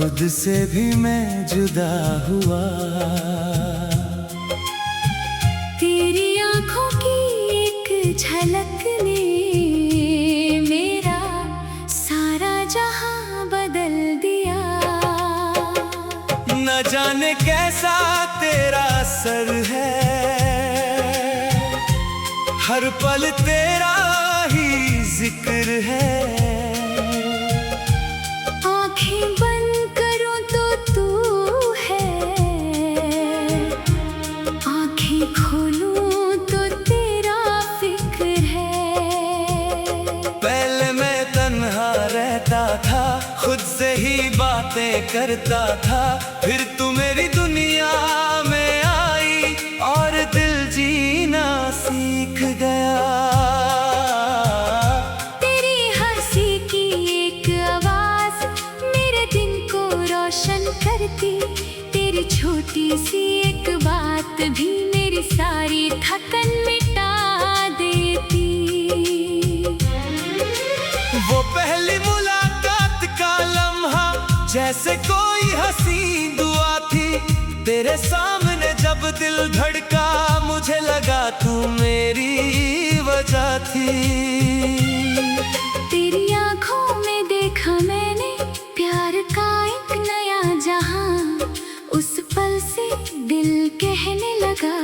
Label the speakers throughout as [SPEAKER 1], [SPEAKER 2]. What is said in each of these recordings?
[SPEAKER 1] खुद से भी मैं जुदा हुआ।
[SPEAKER 2] तेरी आंखों की एक झलक ने मेरा सारा जहां बदल दिया।
[SPEAKER 1] न जाने कैसा तेरा असर है, हर पल तेरा ही जिक्र है।
[SPEAKER 2] आंखें बंद करूं तो तू है, आंखें खोलूं तो तेरा फिक्र है।
[SPEAKER 1] पहले मैं तन्हा रहता था, खुद से ही बातें करता था, फिर तू मेरी दुनिया में आई और दिल जीना सीख गया।
[SPEAKER 2] तेरी हंसी की एक आवाज मेरे दिन को रोशन करती, तेरी छोटी सी एक बात भी मेरी सारी थकन मिटा देती।
[SPEAKER 1] वो पहली मुलाकात का लम्हा जैसे कोई हसीन दुआ थी, तेरे सामने जब दिल धड़का मुझे लगा तू मेरी वजह थी।
[SPEAKER 2] तेरी आंखों में देखा मैंने प्यार का एक नया जहां, उस पल से दिल कहने लगा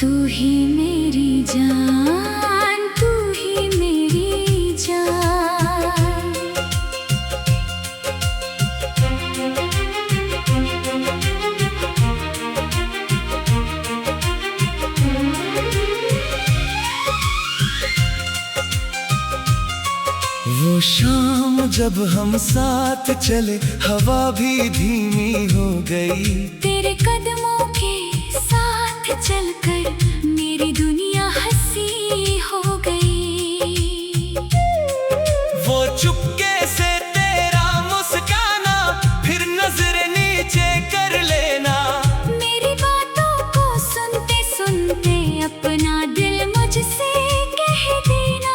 [SPEAKER 2] तू ही मेरी जान, तू ही मेरी जान।
[SPEAKER 1] वो शाम जब हम साथ चले, हवा भी धीमी हो गई।
[SPEAKER 2] तेरे कदमों के साथ चलकर मेरी दुनिया हंसी हो गई।
[SPEAKER 1] वो चुपके से तेरा मुस्काना, फिर नजर नीचे कर लेना।
[SPEAKER 2] मेरी बातों को सुनते सुनते अपना दिल मुझसे कह देना।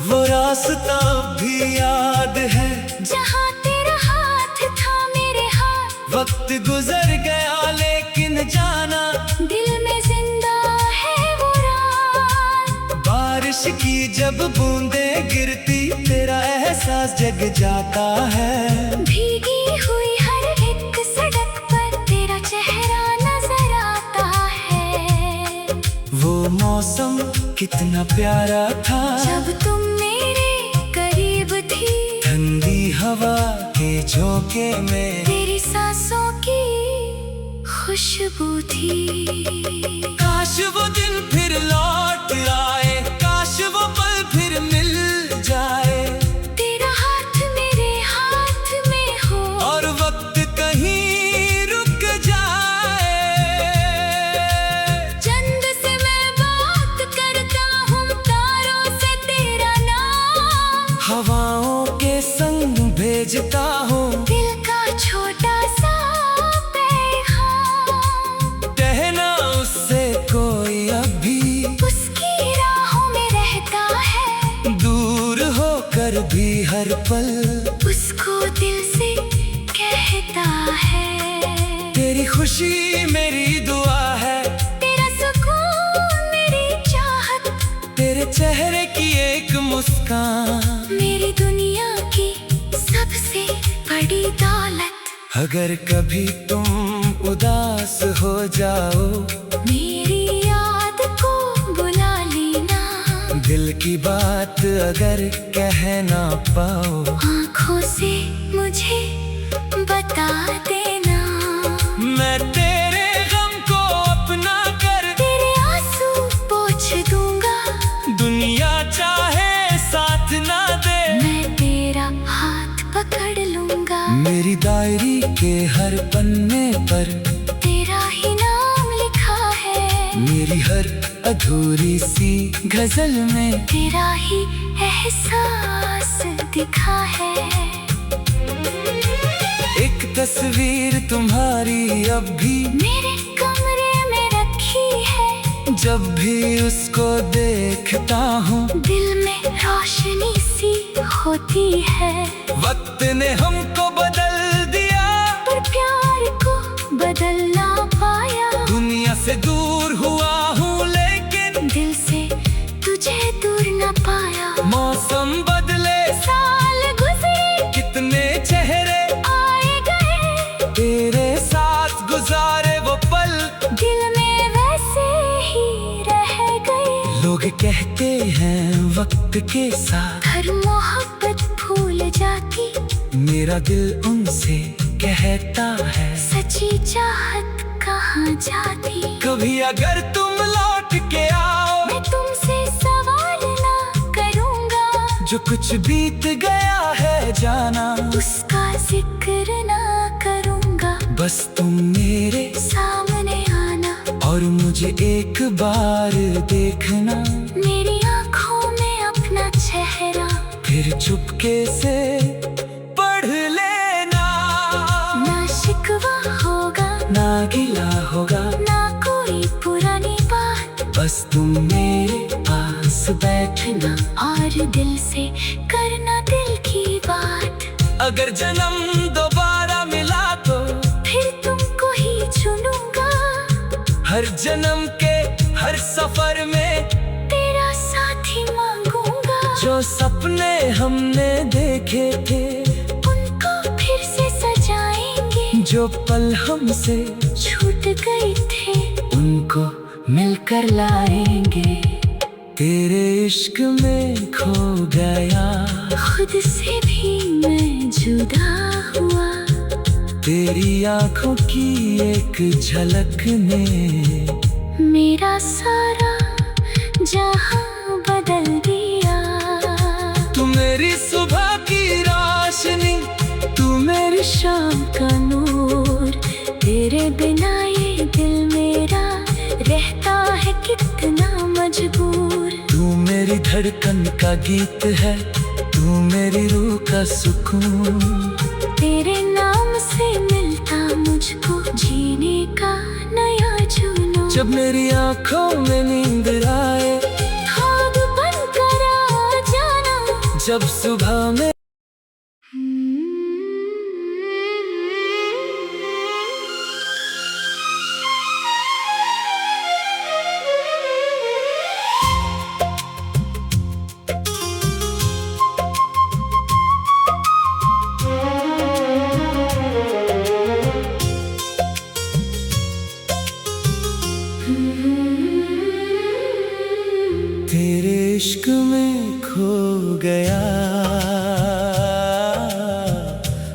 [SPEAKER 1] वो रास्ता भी याद है
[SPEAKER 2] जहाँ तेरा हाथ था मेरे हाथ,
[SPEAKER 1] वक्त गुजर गया लेकिन जाना
[SPEAKER 2] दिल में जिंदा है वो रात।
[SPEAKER 1] बारिश की जब बूंदें गिरती, तेरा एहसास जग जाता है।
[SPEAKER 2] भीगी हुई हर एक सड़क पर तेरा चेहरा नजर आता है।
[SPEAKER 1] वो मौसम कितना प्यारा था
[SPEAKER 2] जब तुम मेरे करीब थी,
[SPEAKER 1] ठंडी हवा के झोंके में
[SPEAKER 2] तेरी सांसों की खुशबू थी।
[SPEAKER 1] काश वो दिन फिर लौट आए, काश वो पल फिर मिल जाए।
[SPEAKER 2] तेरा हाथ मेरे हाथ में हो
[SPEAKER 1] और वक्त कहीं रुक जाए।
[SPEAKER 2] चंद से मैं बात करता हूँ, तारों से तेरा नाम
[SPEAKER 1] हवाओं के संग भेजता हूँ
[SPEAKER 2] दिल का छोटा सा पैगाम।
[SPEAKER 1] कहना उससे कोई अभी
[SPEAKER 2] उसकी राहों में रहता है,
[SPEAKER 1] दूर होकर भी हर पल
[SPEAKER 2] उसको दिल से कहता है।
[SPEAKER 1] तेरी खुशी मेरी दुआ है,
[SPEAKER 2] तेरा सुकून मेरी चाहत,
[SPEAKER 1] तेरे चेहरे की एक मुस्कान
[SPEAKER 2] मेरी दुनिया की सबसे बड़ी दौलत।
[SPEAKER 1] अगर कभी तुम उदास हो जाओ,
[SPEAKER 2] मेरी याद को बुला लेना।
[SPEAKER 1] दिल की बात अगर कह ना पाओ,
[SPEAKER 2] आँखों से मुझे बता देना।
[SPEAKER 1] मैं तेरे गम को अपना कर
[SPEAKER 2] तेरे आंसू पोंछ दूंगा,
[SPEAKER 1] दुनिया चाहे साथ ना दे,
[SPEAKER 2] मैं तेरा हाथ पकड़ लूंगा।
[SPEAKER 1] मेरी डायरी के हर पन्ने पर
[SPEAKER 2] तेरा ही नाम लिखा है,
[SPEAKER 1] मेरी हर अधूरी सी गजल में
[SPEAKER 2] तेरा ही एहसास दिखा है।
[SPEAKER 1] एक तस्वीर तुम्हारी अब भी
[SPEAKER 2] मेरे कमरे में रखी है,
[SPEAKER 1] जब भी उसको देखता हूँ
[SPEAKER 2] दिल में रोशनी सी होती है।
[SPEAKER 1] वक्त ने हमको बदल
[SPEAKER 2] प्यार को बदल ना पाया।
[SPEAKER 1] दुनिया से दूर हुआ हूँ लेकिन
[SPEAKER 2] दिल से तुझे दूर न पाया।
[SPEAKER 1] मौसम बदले,
[SPEAKER 2] साल गुजरे,
[SPEAKER 1] कितने चेहरे
[SPEAKER 2] आए गए,
[SPEAKER 1] तेरे साथ गुजारे वो पल
[SPEAKER 2] दिल में वैसे ही रह गए।
[SPEAKER 1] लोग कहते हैं वक्त के साथ
[SPEAKER 2] हर मोहब्बत भूल जाती,
[SPEAKER 1] मेरा दिल उनसे कहता है
[SPEAKER 2] सच्ची चाहत कहाँ जाती।
[SPEAKER 1] कभी अगर तुम लौट के आओ,
[SPEAKER 2] मैं तुमसे सवाल ना करूँगा,
[SPEAKER 1] जो कुछ बीत गया है जाना
[SPEAKER 2] उसका जिक्र ना करूँगा।
[SPEAKER 1] बस तुम मेरे
[SPEAKER 2] सामने आना
[SPEAKER 1] और मुझे एक बार देखना,
[SPEAKER 2] मेरी आँखों में अपना चेहरा,
[SPEAKER 1] फिर चुपके से पढ़ लेना।
[SPEAKER 2] ना शिकवा होगा,
[SPEAKER 1] ना गिला होगा,
[SPEAKER 2] ना कोई पुरानी बात,
[SPEAKER 1] बस तुम मेरे पास बैठना
[SPEAKER 2] और दिल से करना दिल की बात।
[SPEAKER 1] अगर जन्म दोबारा मिला तो
[SPEAKER 2] फिर तुमको ही चुनूंगा,
[SPEAKER 1] हर जन्म के हर सफर में
[SPEAKER 2] तेरा साथी मांगूंगा।
[SPEAKER 1] जो सपने हमने देखे थे
[SPEAKER 2] उनको फिर से सजाएंगे,
[SPEAKER 1] जो पल हमसे
[SPEAKER 2] छूट गए थे
[SPEAKER 1] उनको मिलकर लाएंगे। तेरे इश्क में खो गया,
[SPEAKER 2] खुद से भी मैं जुदा हुआ।
[SPEAKER 1] तेरी आंखों की एक झलक ने
[SPEAKER 2] मेरा सारा जहां बदल दिया।
[SPEAKER 1] तू मेरी सुबह की रोशनी, तू मेरी
[SPEAKER 2] शाम का नूर, तेरे बिना ये दिल मेरा रहता है कितना मजबूर।
[SPEAKER 1] तू मेरी धड़कन का गीत है, तू मेरी रूह का सुकून।
[SPEAKER 2] तेरे नाम से मिलता मुझको जीने का नया जुनून।
[SPEAKER 1] जब मेरी आंखों में नींद आए,
[SPEAKER 2] खाब बनकर आ जाना,
[SPEAKER 1] जब सुबह में तेरे इश्क में खो गया,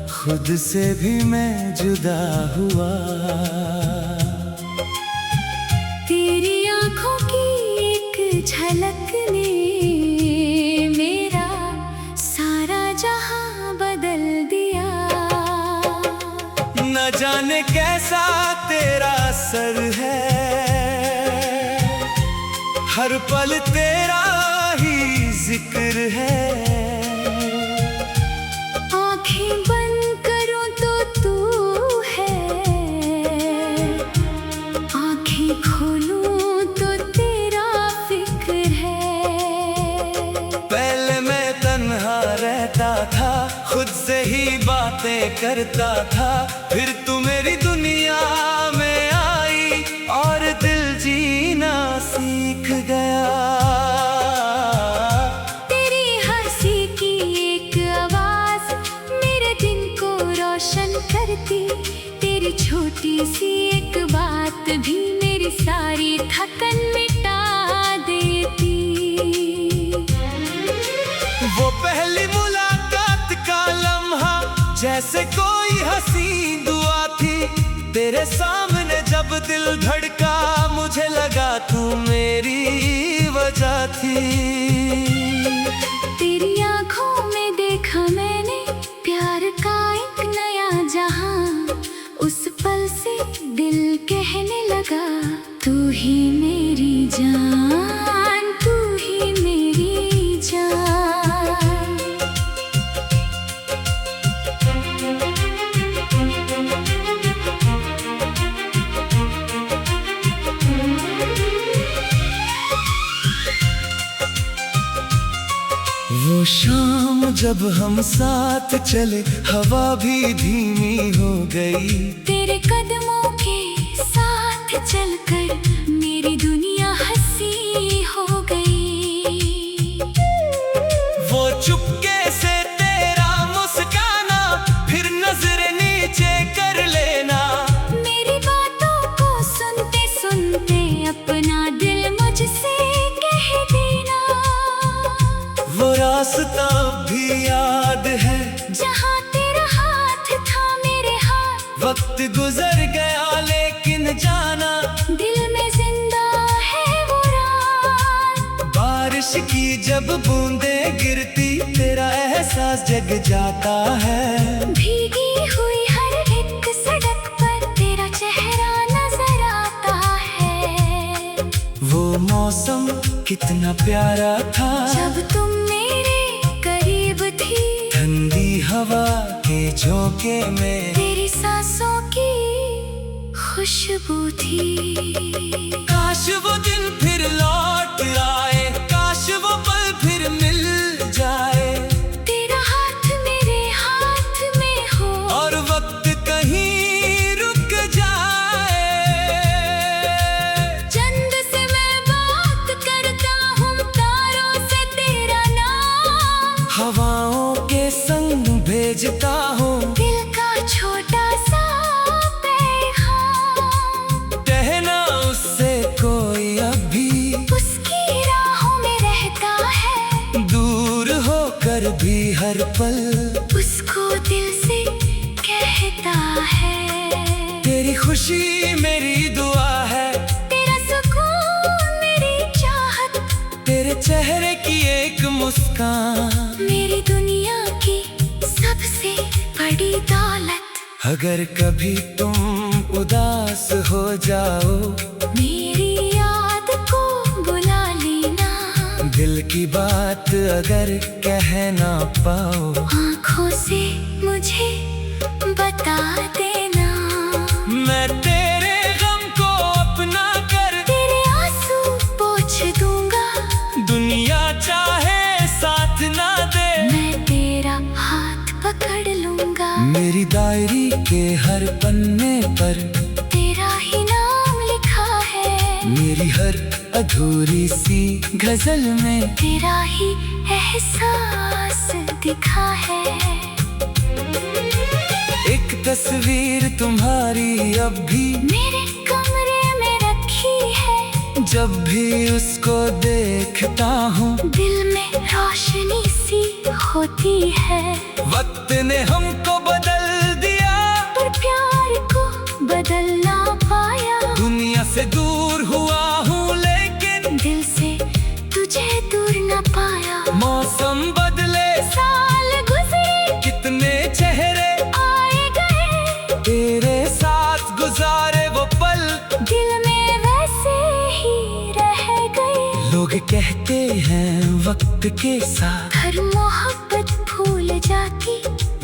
[SPEAKER 1] खुद से भी मैं जुदा हुआ।
[SPEAKER 2] तेरी आंखों की एक झलक ने मेरा सारा जहां बदल दिया।
[SPEAKER 1] न जाने कैसा तेरा असर है, हर पल तेरा ही जिक्र है।
[SPEAKER 2] आँखें बंद करो तो तू है, आँखें खोलूं तो तेरा फिक्र है।
[SPEAKER 1] पहले मैं तन्हा रहता था, खुद से ही बातें करता था, फिर तू मेरी दुनिया में आई और दिल जीना सीख गया।
[SPEAKER 2] तेरी हंसी की एक आवाज मेरे दिन को रोशन करती, तेरी छोटी सी एक बात भी मेरी सारी थकन मिटा देती।
[SPEAKER 1] वो पहली मुलाकात का लम्हा जैसे कोई हंसी दुआ थी, तेरे सामने जब दिल धड़का मुझे लगा तू मेरी वजह थी।
[SPEAKER 2] तेरी आंखों में देखा मैंने प्यार का एक नया जहां, उस पल से दिल कहने लगा तू ही मेरी जान, तू ही मेरी जान।
[SPEAKER 1] जब हम साथ चले हवा भी धीमी हो गई।
[SPEAKER 2] तेरे कदमों के साथ चलकर मेरी दुनिया हंसी हो गई।
[SPEAKER 1] वो चुपके से तेरा मुस्काना, फिर नजर नीचे कर लेना।
[SPEAKER 2] मेरी बातों को सुनते सुनते अपना दिल मुझसे कह देना।
[SPEAKER 1] वो रास्ता भी याद है
[SPEAKER 2] जहाँ तेरा हाथ था मेरे हाथ।
[SPEAKER 1] वक्त गुजर गया लेकिन जाना,
[SPEAKER 2] दिल में जिंदा है वो रात।
[SPEAKER 1] बारिश की जब बूंदें गिरती तेरा एहसास जग जाता है।
[SPEAKER 2] भीगी हुई हर एक सड़क पर तेरा चेहरा नजर आता है।
[SPEAKER 1] वो मौसम कितना प्यारा था
[SPEAKER 2] जब तुम मेरे करीब थी।
[SPEAKER 1] ठंडी हवा के झोंके में
[SPEAKER 2] तेरी सांसों की खुशबू थी।
[SPEAKER 1] काश वो दिन फिर लौट आए, काश वो पल फिर मिल जाए।
[SPEAKER 2] तेरा हाथ मेरे हाथ में हो
[SPEAKER 1] और वक्त कहीं रुक जाए।
[SPEAKER 2] चंद से मैं बात करता हूँ, तारों से तेरा नाम।
[SPEAKER 1] हवाओं के संग भेजता हूँ
[SPEAKER 2] दिल का छोटा सा पैगाम।
[SPEAKER 1] कहना उससे कोई अभी
[SPEAKER 2] उसकी राहों में रहता है।
[SPEAKER 1] दूर होकर भी हर पल
[SPEAKER 2] उसको दिल से कहता है।
[SPEAKER 1] तेरी खुशी मेरी दुआ है,
[SPEAKER 2] तेरा सुकून मेरी चाहत।
[SPEAKER 1] तेरे चेहरे की एक मुस्कान
[SPEAKER 2] मेरी दुनिया की सबसे बड़ी दौलत।
[SPEAKER 1] अगर कभी तुम उदास हो जाओ,
[SPEAKER 2] मेरी याद को बुला लेना।
[SPEAKER 1] दिल की बात अगर कह ना पाओ,
[SPEAKER 2] आँखों से मुझे बता देना।
[SPEAKER 1] मैं तेरे गम को अपना कर
[SPEAKER 2] तेरे आंसू पोंछ दूंगा।
[SPEAKER 1] दुनिया चाहे साथ ना दे,
[SPEAKER 2] मैं तेरा हाथ पकड़ लूंगा।
[SPEAKER 1] मेरी डायरी के हर पन्ने पर
[SPEAKER 2] तेरा ही नाम लिखा है।
[SPEAKER 1] मेरी हर अधूरी सी गजल में
[SPEAKER 2] तेरा ही एहसास दिखा है।
[SPEAKER 1] एक तस्वीर तुम्हारी अब भी
[SPEAKER 2] मेरे कमरे में रखी है।
[SPEAKER 1] जब भी उसको देखता हूँ
[SPEAKER 2] दिल में रोशनी सी होती है।
[SPEAKER 1] वक्त ने हमको बदल दिया,
[SPEAKER 2] पर प्यार को बदल ना पाया।
[SPEAKER 1] दुनिया से दूर हुआ हूँ लेकिन
[SPEAKER 2] दिल से तुझे दूर ना पाया।
[SPEAKER 1] मौसम बदले
[SPEAKER 2] साल गुजरे
[SPEAKER 1] कितने चेहरे
[SPEAKER 2] आए गए।
[SPEAKER 1] तेरे साथ गुजारे वो पल
[SPEAKER 2] दिल में वैसे ही रह गए।
[SPEAKER 1] लोग कहते हैं वक्त के साथ
[SPEAKER 2] हर मोहब्बत भूल जाती।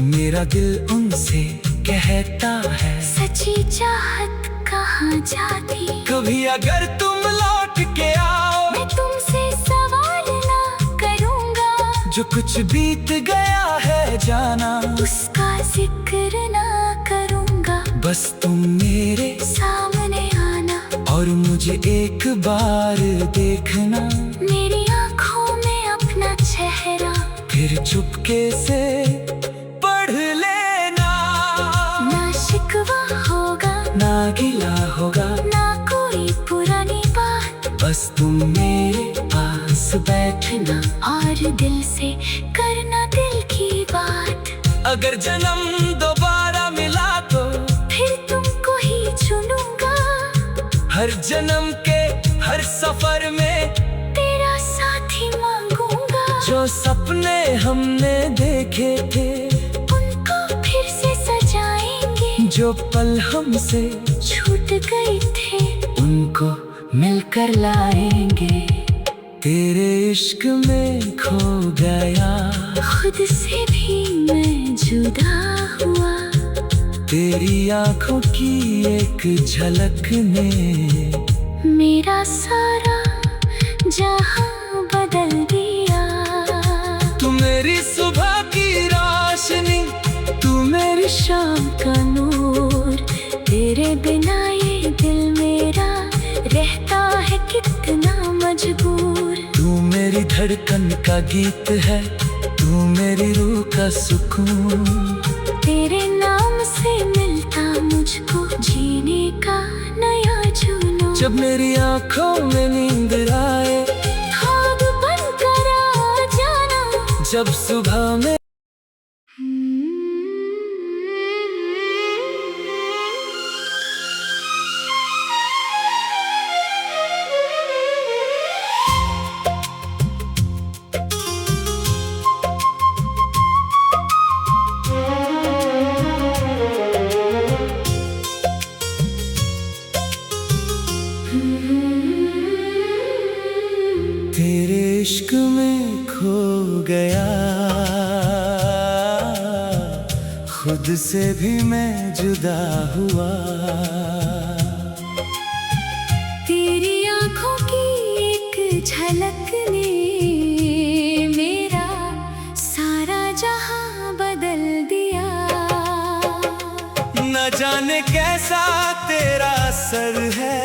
[SPEAKER 1] मेरा दिल उनसे कहता है
[SPEAKER 2] सच्ची चाहत कहाँ जाती।
[SPEAKER 1] कभी अगर तुम लौट के आओ,
[SPEAKER 2] मैं तुमसे सवाल ना करूँगा।
[SPEAKER 1] जो कुछ बीत गया है जाना,
[SPEAKER 2] उसका जिक्र ना करूँगा।
[SPEAKER 1] बस तुम मेरे
[SPEAKER 2] सामने आना
[SPEAKER 1] और मुझे एक बार देखना।
[SPEAKER 2] मेरी आँखों में अपना चेहरा।
[SPEAKER 1] फिर चुपके से पढ़ लेना।
[SPEAKER 2] ना शिकवा होगा
[SPEAKER 1] ना गिला होगा,
[SPEAKER 2] ना कोई पुरानी बात।
[SPEAKER 1] बस तुम मेरे पास बैठना
[SPEAKER 2] और दिल से करना दिल की बात।
[SPEAKER 1] अगर जन्म दोबारा मिला तो
[SPEAKER 2] फिर तुमको ही चुनूंगा।
[SPEAKER 1] हर जन्म के हर सफर में
[SPEAKER 2] तेरा साथी मांगूंगा।
[SPEAKER 1] जो सपने हमने देखे थे
[SPEAKER 2] उनको फिर से सजाएंगे।
[SPEAKER 1] जो पल हमसे
[SPEAKER 2] छूट गए थे
[SPEAKER 1] उनको मिलकर लाएंगे। तेरे इश्क में खो गया,
[SPEAKER 2] खुद से भी मैं जुदा हुआ।
[SPEAKER 1] तेरी आंखों की एक झलक ने
[SPEAKER 2] मेरा सारा जहां बदल दिया।
[SPEAKER 1] तू मेरी सुबह
[SPEAKER 2] हर शाम का नूर। तेरे बिना ये दिल मेरा रहता है कितना मजबूर।
[SPEAKER 1] तू मेरी धड़कन का गीत है, तू मेरी रूह का सुकून।
[SPEAKER 2] तेरे नाम से मिलता मुझको जीने का नया जुनून।
[SPEAKER 1] जब मेरी आंखों में नींद आए,
[SPEAKER 2] ख्वाब बनकर आ जाना।
[SPEAKER 1] जब सुबह में तेरे इश्क में खो गया, खुद से भी मैं जुदा हुआ।
[SPEAKER 2] तेरी आंखों की एक झलक ने मेरा सारा जहां बदल दिया।
[SPEAKER 1] न जाने कैसा तेरा असर है,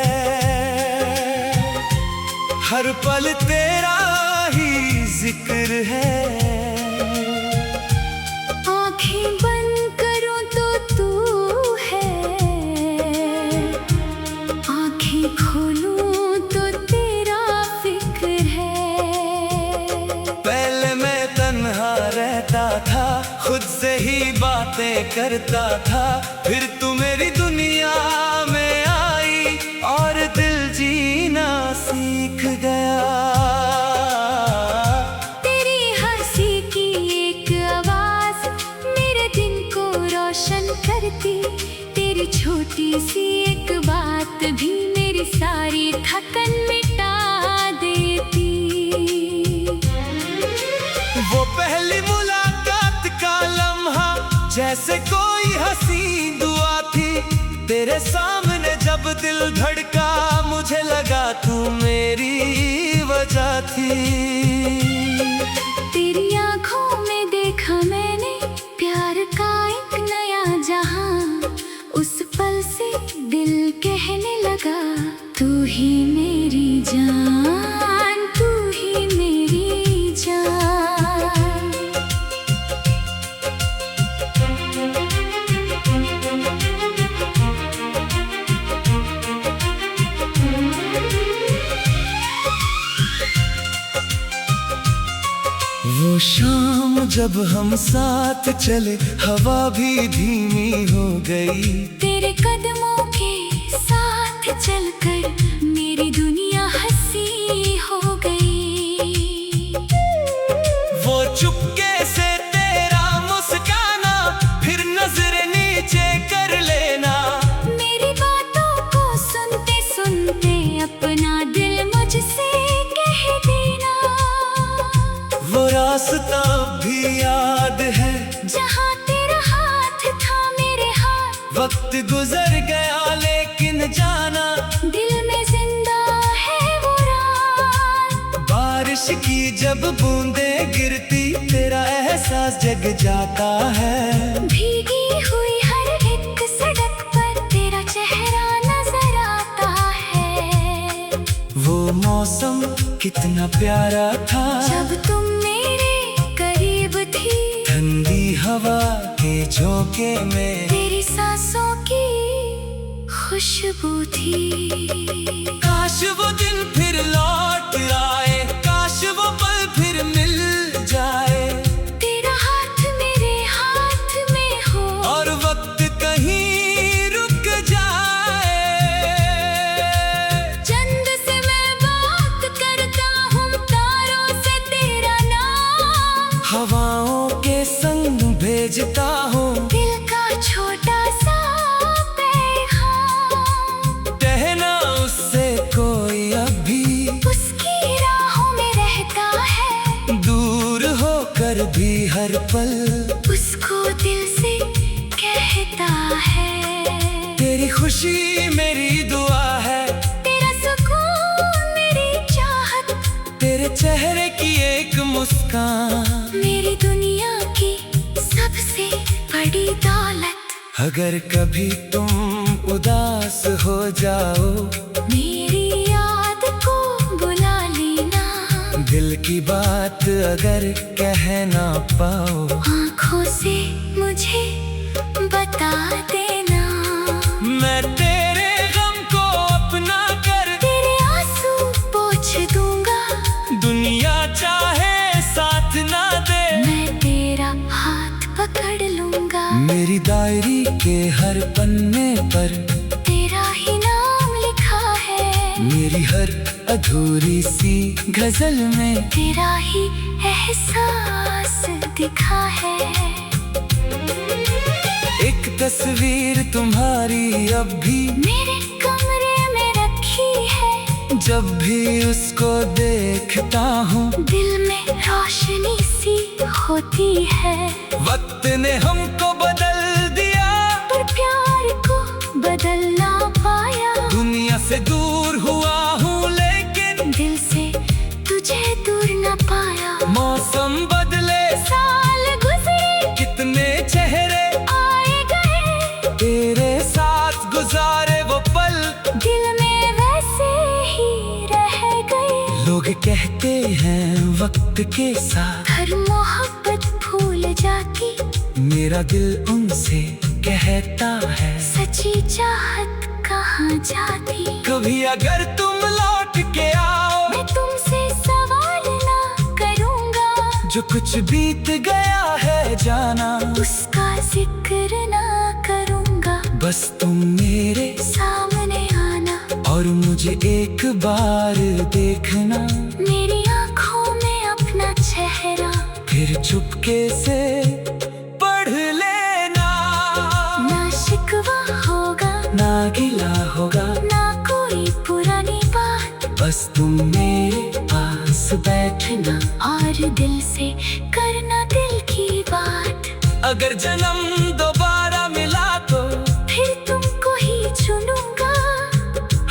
[SPEAKER 1] हर पल तेरा ही जिक्र है।
[SPEAKER 2] आँखें बंद करूं तो तू है, आँखें खोलूं तो तेरा फिक्र है।
[SPEAKER 1] पहले मैं तन्हा रहता था, खुद से ही बातें करता था। फिर तू मेरी दुनिया में आई और दिल जीना सीख गया।
[SPEAKER 2] तेरी हंसी की एक आवाज मेरे दिन को रोशन करती। तेरी छोटी सी एक बात भी मेरी सारी थकन मिटा देती।
[SPEAKER 1] वो पहली मुलाकात का लम्हा जैसे कोई हसीन दुआ थी। तेरे सामने जब दिल धड़का, मुझे लगा तू मेरी वजह थी।
[SPEAKER 2] तेरी आंखों में देखा मैंने प्यार का एक नया जहां। उस पल से दिल कहने लगा, तू ही मेरी जान, तू ही मेरी जान।
[SPEAKER 1] वो शाम जब हम साथ चले, हवा भी धीमी हो गई।
[SPEAKER 2] तेरे कदमों के साथ चलकर मेरी दुनिया हंसी हो गई।
[SPEAKER 1] वो चुपके से तेरा मुस्काना, फिर नजर नीचे कर लेना।
[SPEAKER 2] मेरी बातों को सुनते सुनते अपना दिल मुझसे कह देना।
[SPEAKER 1] वो रास्ता भी याद है
[SPEAKER 2] जहाँ तेरा हाथ था मेरे हाथ।
[SPEAKER 1] वक्त गुजर गया लेकिन जाना,
[SPEAKER 2] दिल में जिंदा है वो रात।
[SPEAKER 1] बारिश की जब बूंदें गिरती, तेरा एहसास जग जाता है।
[SPEAKER 2] भीगी हुई हर एक सड़क पर तेरा चेहरा नजर आता है।
[SPEAKER 1] वो मौसम कितना प्यारा था,
[SPEAKER 2] जब तुम मेरे करीब थी।
[SPEAKER 1] ठंडी हवा के झोंके में
[SPEAKER 2] तेरी सांसों की खुशबू थी।
[SPEAKER 1] काश वो दिन फिर लौट आए, काश वो पल फिर मिल जाए।
[SPEAKER 2] तेरा हाथ मेरे हाथ में हो
[SPEAKER 1] और वक्त कहीं रुक जाए।
[SPEAKER 2] चंद से मैं बात करता हूँ, तारों से तेरा नाम।
[SPEAKER 1] हवाओं के संग भेजता हूँ
[SPEAKER 2] दिल का छोटा सा पैगाम।
[SPEAKER 1] कहना उससे कोई अभी
[SPEAKER 2] उसकी राहों में रहता है।
[SPEAKER 1] दूर होकर भी हर पल
[SPEAKER 2] उसको दिल से कहता है।
[SPEAKER 1] तेरी खुशी मेरी दुआ है,
[SPEAKER 2] तेरा सुकून मेरी चाहत।
[SPEAKER 1] तेरे चेहरे की एक मुस्कान
[SPEAKER 2] मेरी दुनिया की सबसे बड़ी दौलत।
[SPEAKER 1] अगर कभी तुम उदास हो जाओ,
[SPEAKER 2] मेरी याद को बुला लेना।
[SPEAKER 1] दिल की बात अगर कह ना पाओ,
[SPEAKER 2] आँखों से मुझे बता देना।
[SPEAKER 1] मैं तेरे गम को अपना कर
[SPEAKER 2] तेरे आंसू पोंछ दूंगा।
[SPEAKER 1] दुनिया चाहे साथ ना दे,
[SPEAKER 2] मैं तेरा हाथ पकड़ लूंगा।
[SPEAKER 1] मेरी डायरी के हर पन्ने पर
[SPEAKER 2] तेरा ही नाम लिखा है।
[SPEAKER 1] मेरी हर अधूरी सी गजल में
[SPEAKER 2] तेरा ही एहसास दिखा है।
[SPEAKER 1] एक तस्वीर तुम्हारी अब भी
[SPEAKER 2] मेरे कमरे में रखी है।
[SPEAKER 1] जब भी उसको देखता हूँ,
[SPEAKER 2] दिल में रोशनी सी होती है।
[SPEAKER 1] वक्त ने हमको बदल दिया,
[SPEAKER 2] पर प्यार को बदल ना पाया।
[SPEAKER 1] दुनिया से दूर हुआ हूँ लेकिन
[SPEAKER 2] दिल से तुझे दूर ना पाया।
[SPEAKER 1] मौसम बदले,
[SPEAKER 2] साल गुजरे,
[SPEAKER 1] कितने चेहरे
[SPEAKER 2] आए गए।
[SPEAKER 1] तेरे साथ गुजारे वो पल
[SPEAKER 2] दिल में वैसे ही रह गए।
[SPEAKER 1] लोग कहते हैं वक्त के साथ
[SPEAKER 2] हर मोहब्बत भूल जाती।
[SPEAKER 1] मेरा दिल उनसे कहता है,
[SPEAKER 2] सच्ची चाहत कहाँ जाती।
[SPEAKER 1] कभी अगर तुम लौट के आओ,
[SPEAKER 2] मैं तुमसे सवाल ना करूँगा।
[SPEAKER 1] जो कुछ बीत गया है जाना,
[SPEAKER 2] उसका जिक्र ना करूँगा।
[SPEAKER 1] बस तुम मेरे
[SPEAKER 2] सामने आना
[SPEAKER 1] और मुझे एक बार देखना।
[SPEAKER 2] मेरी आँखों में अपना चेहरा,
[SPEAKER 1] फिर चुपके से पढ़ लेना।
[SPEAKER 2] ना शिकवा होगा,
[SPEAKER 1] ना गिला होगा,
[SPEAKER 2] ना कोई पुरानी बात।
[SPEAKER 1] बस तुम मेरे पास बैठना
[SPEAKER 2] और दिल से करना दिल की बात।
[SPEAKER 1] अगर जन्म दोबारा मिला तो
[SPEAKER 2] फिर तुमको ही चुनूंगा।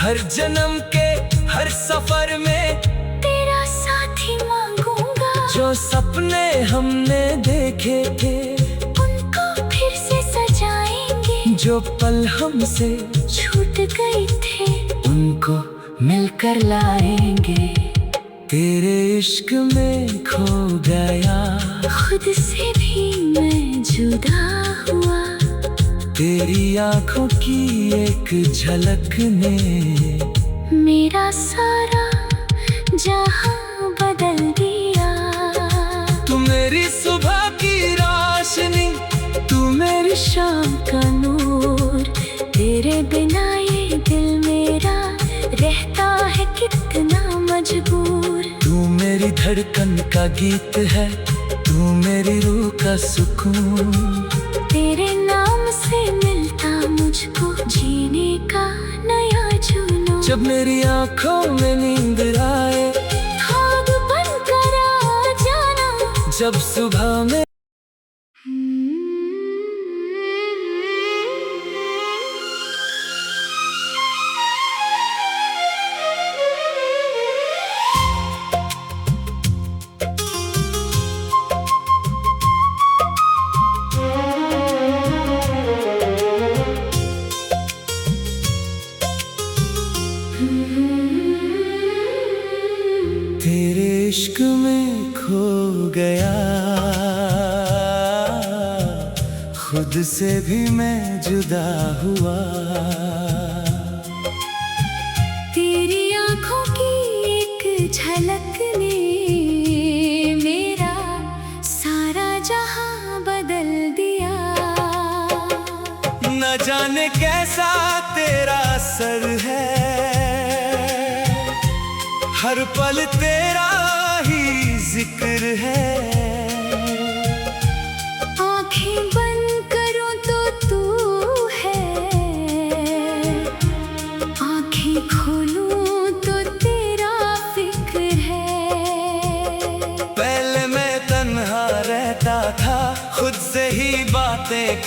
[SPEAKER 1] हर जन्म के हर सफर में
[SPEAKER 2] तेरा साथी मांगूंगा।
[SPEAKER 1] जो सपने हमने देखे थे
[SPEAKER 2] उनको फिर से सजाएंगे।
[SPEAKER 1] जो पल हमसे
[SPEAKER 2] छूट गए थे
[SPEAKER 1] उनको मिलकर लाएंगे। तेरे इश्क में खो गया,
[SPEAKER 2] खुद से भी मैं जुदा हुआ।
[SPEAKER 1] तेरी आंखों की एक झलक ने
[SPEAKER 2] मेरा सारा जहां बदल दिया।
[SPEAKER 1] तू मेरी सुबह की रोशनी, तू मेरी
[SPEAKER 2] शाम का नूर। तेरे बिना ये दिल मेरा रहता है कितना मजबूर।
[SPEAKER 1] तू मेरी धड़कन का गीत है, तू मेरी रूह का सुकून।
[SPEAKER 2] तेरे नाम से मिलता मुझको जीने का नया जुनून।
[SPEAKER 1] जब मेरी आंखों में नींद आए,
[SPEAKER 2] ख्वाब बनकर आ जाना।
[SPEAKER 1] जब सुबह में तेरे इश्क में खो गया, खुद से भी मैं जुदा हुआ।
[SPEAKER 2] तेरी आंखों की एक झलक ने मेरा सारा जहां बदल दिया।
[SPEAKER 1] न जाने कैसा तेरा असर है, हर पल तेरा ही जिक्र है।
[SPEAKER 2] आंखें बंद करो तो तू है, आंखें खोलूं तो तेरा फिक्र है।
[SPEAKER 1] पहले मैं तन्हा रहता था, खुद से ही बातें